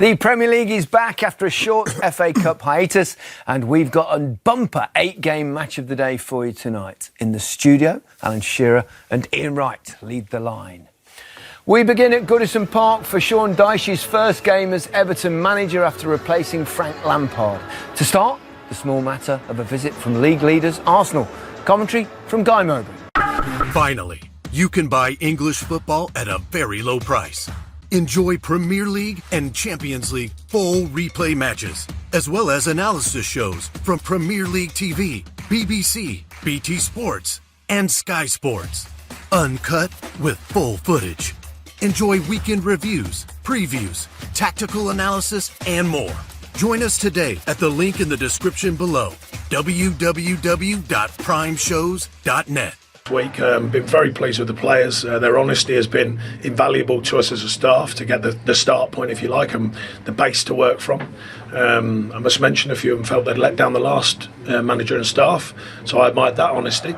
The Premier League is back after a short FA Cup hiatus, and we've got a bumper 8-game match of the day for you tonight. In the studio, Alan Shearer and Ian Wright lead the line. We begin at Goodison Park for Sean Dyche's first game as Everton manager after replacing Frank Lampard. To start, the small matter of a visit from league leaders Arsenal. Commentary from Guy Mowbray. Finally, you can buy English football at a very low price. Enjoy Premier League and Champions League full replay matches, as well as analysis shows from Premier League TV, BBC, BT Sports, and Sky Sports. Uncut with full footage. Enjoy weekend reviews, previews, tactical analysis, and more. Join us today at the link in the description below, www.primeshows.net. Week. Been very pleased with the players. Their honesty has been invaluable to us as a staff to get the start point, if you like, and the base to work from. I must mention a few of them felt they'd let down the last manager and staff, so I admired that honesty.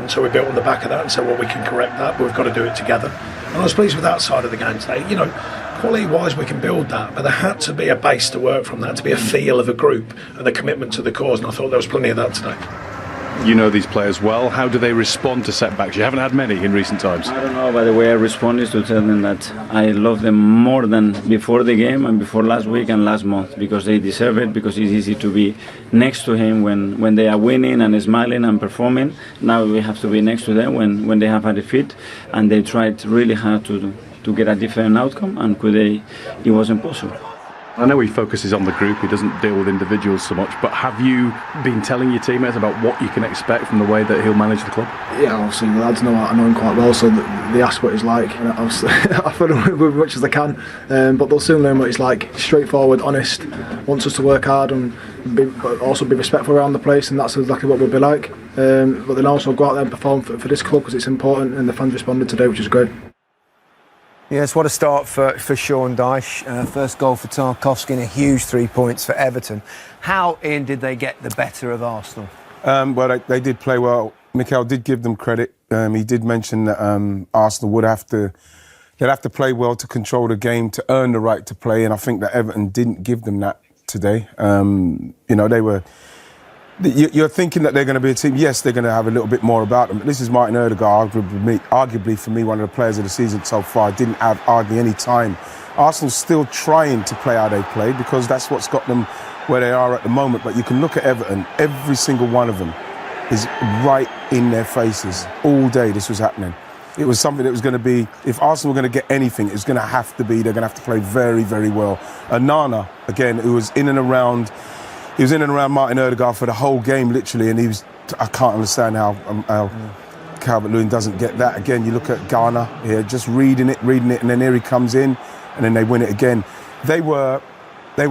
So we built on the back of that and said, well, we can correct that, but we've got to do it together. And I was pleased with that side of the game today. You know, quality-wise, we can build that, but there had to be a base to work from, that to be a feel of a group and the commitment to the cause, and I thought there was plenty of that today. You know these players well. How do they respond to setbacks? You haven't had many in recent times. I don't know, but the way I respond is to tell them that I love them more than before the game and before last week and last month, because they deserve it, because it's easy to be next to him when they are winning and smiling and performing. Now we have to be next to them when they have a defeat, and they tried really hard to get a different outcome, and it wasn't possible. I know he focuses on the group, he doesn't deal with individuals so much, but have you been telling your teammates about what you can expect from the way that he'll manage the club? Yeah, obviously the lads know him quite well, so they ask what he's like, and obviously I fill them with as much as I can, but they'll soon learn what he's like. Straightforward, honest, wants us to work hard and but also be respectful around the place, and that's exactly what we'll be like. But then also go out there and perform for this club, because it's important, and the fans responded today, which is great. Yes, what a start for Sean Dyche. First goal for Tarkowski and a huge 3 points for Everton. How, Ian, did they get the better of Arsenal? Well, they did play well. Mikel did give them credit. He did mention that Arsenal they'd have to play well to control the game, to earn the right to play, and I think that Everton didn't give them that today. They were... You're thinking that they're going to be a team. Yes, they're going to have a little bit more about them. But this is Martin Odegaard, arguably for me, one of the players of the season so far. Didn't have hardly any time. Arsenal's still trying to play how they play, because that's what's got them where they are at the moment. But you can look at Everton. Every single one of them is right in their faces all day. This was happening. It was something that was going to be. If Arsenal were going to get anything, it was going to have to be. They're going to have to play very, very well. Nana, again, who was in and around. He was in and around Martin Odegaard for the whole game, literally, and I can't understand how Calvert-Lewin doesn't get that. Again, you look at Ghana here, just reading it, and then here he comes in, and then they win it again. They were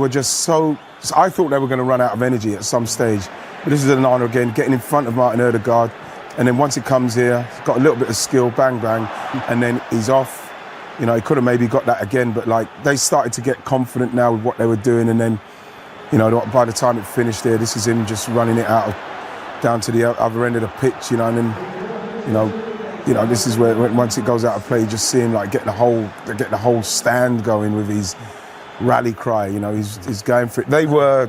just so I thought they were going to run out of energy at some stage. But this is Nana again, getting in front of Martin Odegaard, and then once it comes here, he's got a little bit of skill, bang, bang, and then he's off. You know, he could have maybe got that again, but they started to get confident now with what they were doing, and then. By the time it finished there, this is him just running it down to the other end of the pitch, and then, this is where once it goes out of play, you just see him get the whole stand going with his rally cry. He's going for it. They were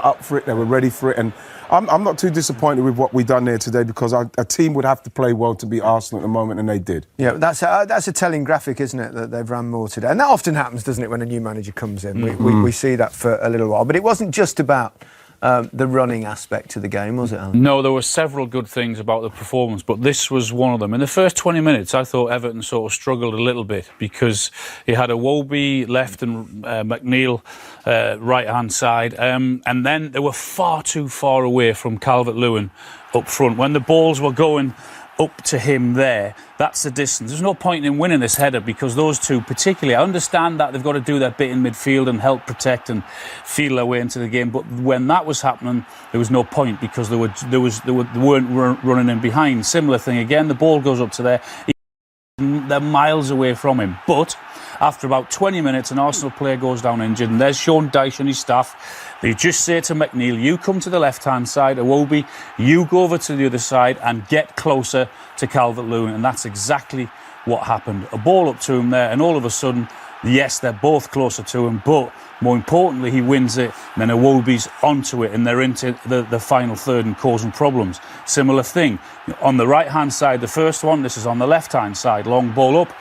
up for it. They were ready for it, and I'm not too disappointed with what we done there today, because a team would have to play well to beat Arsenal at the moment, and they did. Yeah, that's a telling graphic, isn't it, that they've run more today? And that often happens, doesn't it, when a new manager comes in? We see that for a little while. But it wasn't just about the running aspect to the game, was it, Alan? No, there were several good things about the performance, but this was one of them. In the first 20 minutes, I thought Everton sort of struggled a little bit, because he had Iwobi left and McNeil right-hand side, and then they were far too far away from Calvert-Lewin up front. When the balls were going up to him there, that's the distance. There's no point in winning this header, because those two particularly, I understand that they've got to do their bit in midfield and help protect and feel their way into the game, but when that was happening, there was no point, because they weren't running in behind. Similar thing again, the ball goes up to there, they're miles away from him, but after about 20 minutes, an Arsenal player goes down injured, and there's Sean Dyche and his staff. They just say to McNeil, you come to the left-hand side, Iwobi, you go over to the other side and get closer to Calvert-Lewin. And that's exactly what happened. A ball up to him there, and all of a sudden, Yes, they're both closer to him, but more importantly, he wins it, and then Iwobi's onto it, and they're into the final third and causing problems. Similar thing. On the right-hand side, the first one, this is on the left-hand side, long ball up.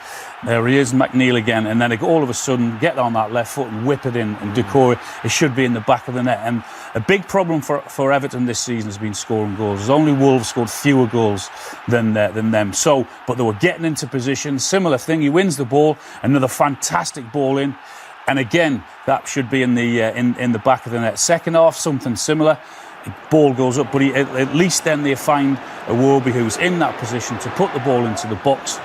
There he is, McNeil again, and then all of a sudden get on that left foot and whip it in and decore it. It should be in the back of the net. And a big problem for Everton this season has been scoring goals. There's only Wolves scored fewer goals than them. So, but they were getting into position. Similar thing, he wins the ball, another fantastic ball in. And again, that should be in the back of the net. Second half, something similar. Ball goes up, but at least then they find Iwobi who's in that position to put the ball into the box.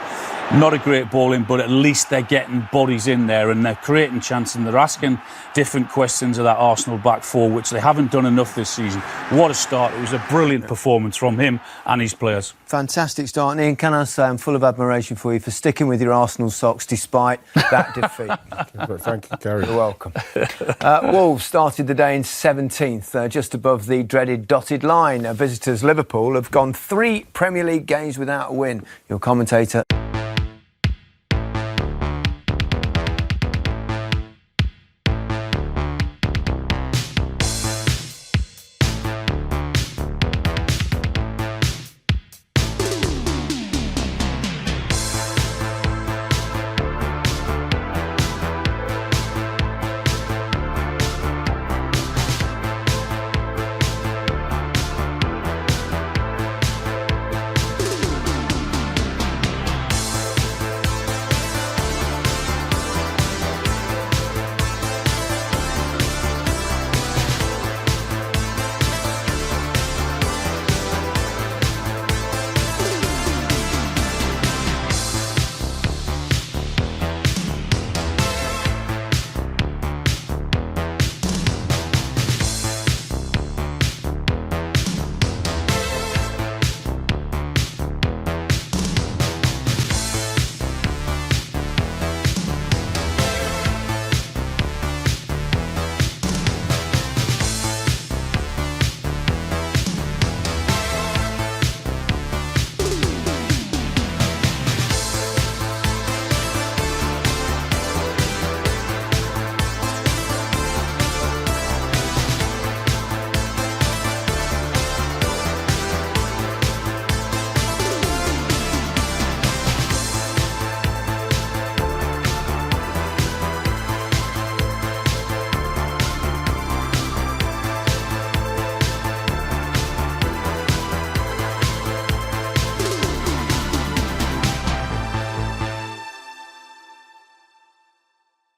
Not a great ball in, but at least they're getting bodies in there and they're creating chances and they're asking different questions of that Arsenal back four, which they haven't done enough this season. What a start. It was a brilliant performance from him and his players. Fantastic start. And Ian, can I say I'm full of admiration for you for sticking with your Arsenal socks despite that defeat. Thank you, Gary. You're welcome. Wolves started the day in 17th, just above the dreaded dotted line. Visitors Liverpool have gone 3 Premier League games without a win. Your commentator...